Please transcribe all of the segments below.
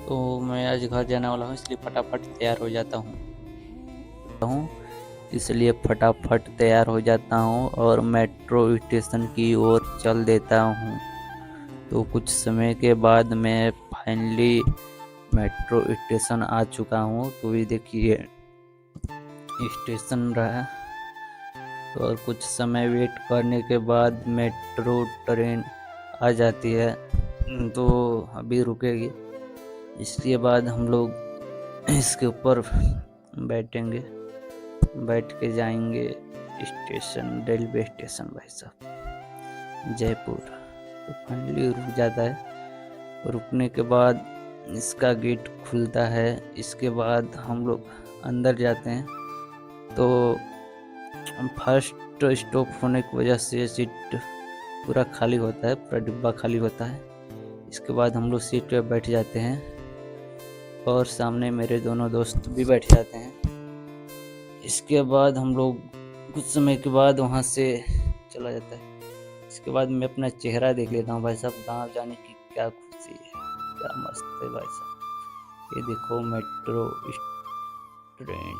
तो मैं आज घर जाने वाला हूँ, इसलिए फटाफट तैयार हो जाता हूँ। और मेट्रो स्टेशन की ओर चल देता हूँ। तो कुछ समय के बाद मैं फाइनली मेट्रो स्टेशन आ चुका हूँ। तो ये देखिए स्टेशन रहा। और कुछ समय वेट करने के बाद मेट्रो ट्रेन आ जाती है, तो अभी रुकेगी। इसके बाद हम लोग इसके ऊपर बैठेंगे, बैठ के जाएंगे स्टेशन, रेलवे स्टेशन भाई साहब, जयपुर। तो फाइनली रुक जाता है। रुकने के बाद इसका गेट खुलता है। इसके बाद हम लोग अंदर जाते हैं। तो फर्स्ट स्टॉप होने की वजह से सीट पूरा खाली होता है, पूरा डिब्बा खाली होता है। इसके बाद हम लोग सीट पे बैठ जाते हैं और सामने मेरे दोनों दोस्त भी बैठ जाते हैं। इसके बाद हम लोग कुछ समय के बाद वहाँ से चला जाता है। इसके बाद मैं अपना चेहरा देख लेता हूँ भाई साहब, गाँव जाने की क्या खुशी है, क्या मस्त है भाई साहब। ये देखो मेट्रो ट्रेन,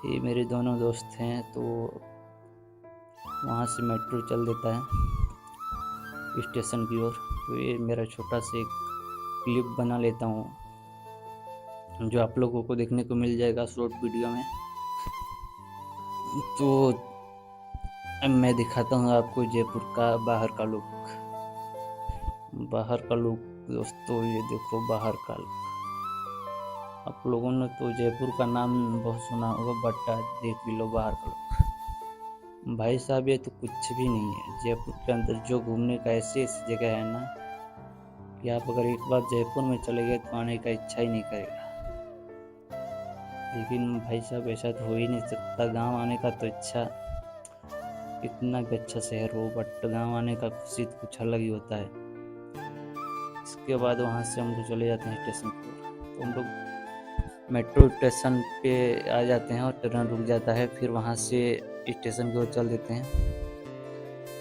ये मेरे दोनों दोस्त हैं। तो वहाँ से मेट्रो चल देता है स्टेशन की ओर। तो ये मेरा छोटा सा एक क्लिप बना लेता हूँ, जो आप लोगों को देखने को मिल जाएगा शॉर्ट वीडियो में। तो अब मैं दिखाता हूँ आपको जयपुर का बाहर का लुक। दोस्तों, ये देखो बाहर का लुक। आप लोगों ने तो जयपुर का नाम बहुत सुना होगा, बट आज देख भी लो बाहर का लुक भाई साहब। ये तो कुछ भी नहीं है। जयपुर के अंदर जो घूमने का ऐसी ऐसी जगह है ना, कि आप अगर एक बार जयपुर में चले गए तो आने का इच्छा ही नहीं करेगा। लेकिन भाई साहब ऐसा तो हो ही नहीं सकता। गांव आने का तो इच्छा, कितना भी अच्छा शहर हो, बट गांव आने का खुशी तो कुछ अलग ही होता है। इसके बाद वहाँ से हम लोग चले जाते हैं स्टेशन पर। तो हम लोग मेट्रो स्टेशन पे आ जाते हैं और ट्रेन रुक जाता है। फिर वहाँ से स्टेशन की ओर चल देते हैं।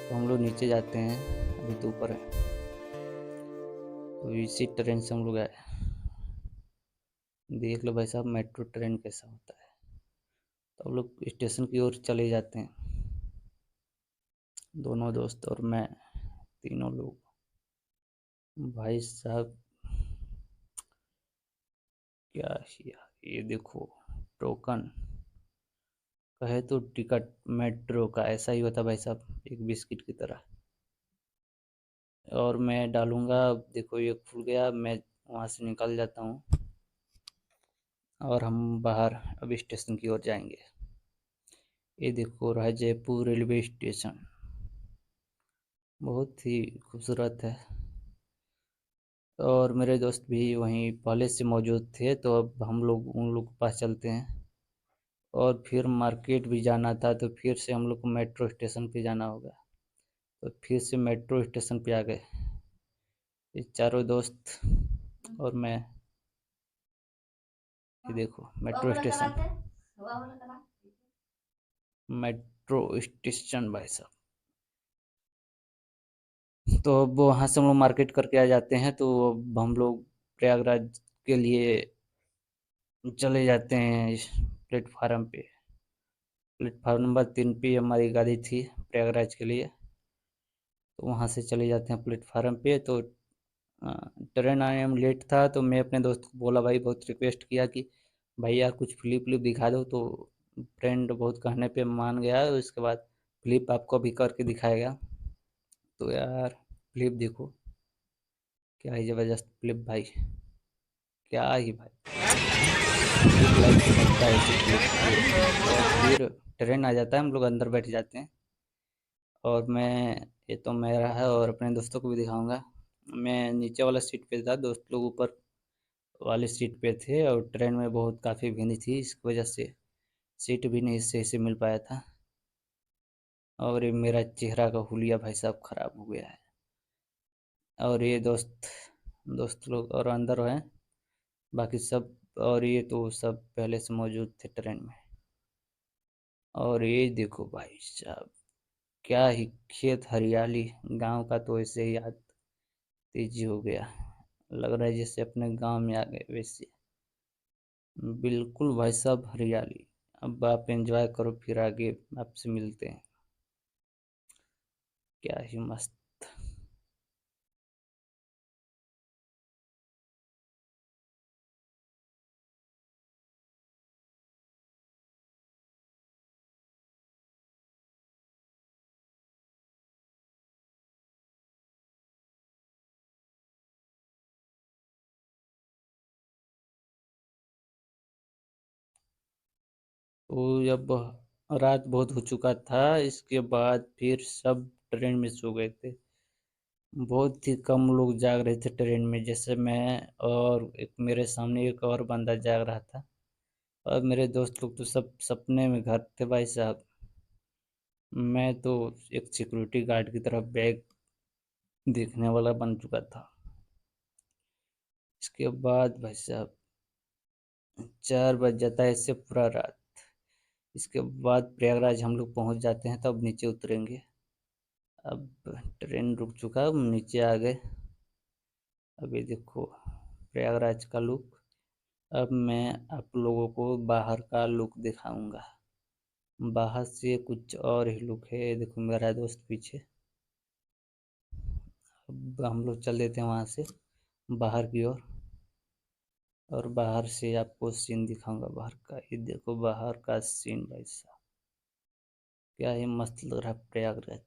तो हम लोग नीचे जाते हैं, अभी तो ऊपर है। तो इसी ट्रेन से हम लोग आए। देख लो भाई साहब मेट्रो ट्रेन कैसा होता है। तो हम लोग स्टेशन की ओर चले जाते हैं, दोनों दोस्त और मैं, तीनों लोग। भाई साहब क्या यार, ये देखो टोकन कहे तो टिकट मेट्रो का ऐसा ही होता भाई साहब, एक बिस्किट की तरह। और मैं डालूंगा, देखो ये खुल गया, मैं वहाँ से निकल जाता हूँ और हम बाहर अब स्टेशन की ओर जाएंगे। ये देखो रहा जयपुर रेलवे स्टेशन, बहुत ही खूबसूरत है। और मेरे दोस्त भी वहीं पहले से मौजूद थे, तो अब हम लोग उन लोग के पास चलते हैं। और फिर मार्केट भी जाना था, तो फिर से हम लोग को मेट्रो स्टेशन पे जाना होगा। तो फिर से मेट्रो स्टेशन पे आ गए, ये चारों दोस्त और मैं। ये देखो मेट्रो स्टेशन भाई साहब। तो अब वहाँ से हम लोग मार्केट करके आ जाते हैं। तो अब हम लोग प्रयागराज के लिए चले जाते हैं इस प्लेटफार्म पे। प्लेटफार्म नंबर 3 पे हमारी गाड़ी थी प्रयागराज के लिए। तो वहाँ से चले जाते हैं प्लेटफार्म पे। तो ट्रेन आने में लेट था, तो मैं अपने दोस्त को बोला, भाई बहुत रिक्वेस्ट किया कि भाई यार कुछ फ्लिप व्लिप दिखा दो। तो फ्रेंड बहुत कहने पे मान गया। उसके बाद फ्लिप आपको भी करके दिखाएगा। तो यार फ्लिप देखो, क्या ही ज़बरदस्त फ्लिप भाई, क्या ही भाई, एक लाइक बनता है ऐसे फ्लिप पे। और फिर ट्रेन आ जाता है, हम लोग अंदर बैठ जाते हैं। और मैं, ये तो मेरा है और अपने दोस्तों को भी दिखाऊंगा। मैं नीचे वाला सीट पे था, दोस्त लोग ऊपर वाले सीट पे थे। और ट्रेन में बहुत काफ़ी भीड़ थी, इसकी वजह से सीट भी नहीं सही से मिल पाया था। और ये मेरा चेहरा का हुलिया भाई साहब ख़राब हो गया है। और ये दोस्त दोस्त लोग और अंदर हैं, बाकी सब। और ये तो सब पहले से मौजूद थे ट्रेन में। और ये देखो भाई साहब, क्या ही खेत हरियाली, गांव का तो ऐसे याद तेजी हो गया। लग रहा है जैसे अपने गांव में आ गए वैसे। बिल्कुल भाई साहब हरियाली। अब आप एंजॉय करो, फिर आगे आपसे मिलते हैं। क्या ही मस्त। तो जब रात बहुत हो चुका था, इसके बाद फिर सब ट्रेन में सो गए थे। बहुत ही कम लोग जाग रहे थे ट्रेन में, जैसे मैं और एक मेरे सामने एक और बंदा जाग रहा था। और मेरे दोस्त लोग तो सब सपने में घर थे भाई साहब। मैं तो एक सिक्योरिटी गार्ड की तरफ बैग देखने वाला बन चुका था। इसके बाद भाई साहब 4 बज जाता है इससे पूरा रात। इसके बाद प्रयागराज हम लोग पहुंच जाते हैं, तब नीचे उतरेंगे। अब ट्रेन रुक चुका, अब नीचे आ गए। अभी देखो प्रयागराज का लुक। अब मैं आप लोगों को बाहर का लुक दिखाऊंगा। बाहर से कुछ और ही लुक है, देखो मेरा दोस्त पीछे। अब हम लोग चल देते हैं वहां से बाहर की ओर। और बाहर से आपको सीन दिखाऊंगा बाहर का। ये देखो बाहर का सीन भाई साहब, क्या ही मस्त लग रहा है प्रयागराज।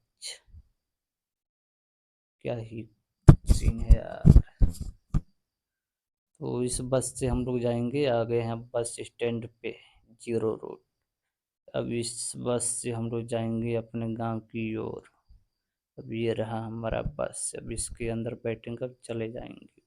क्या ही सीन है यार। तो इस बस से हम लोग जाएंगे, आ गए हैं बस स्टैंड पे, जीरो रोड। अब इस बस से हम लोग जाएंगे अपने गांव की ओर। अब ये रहा हमारा बस, अब इसके अंदर बैठेंगे, अब चले जाएंगे।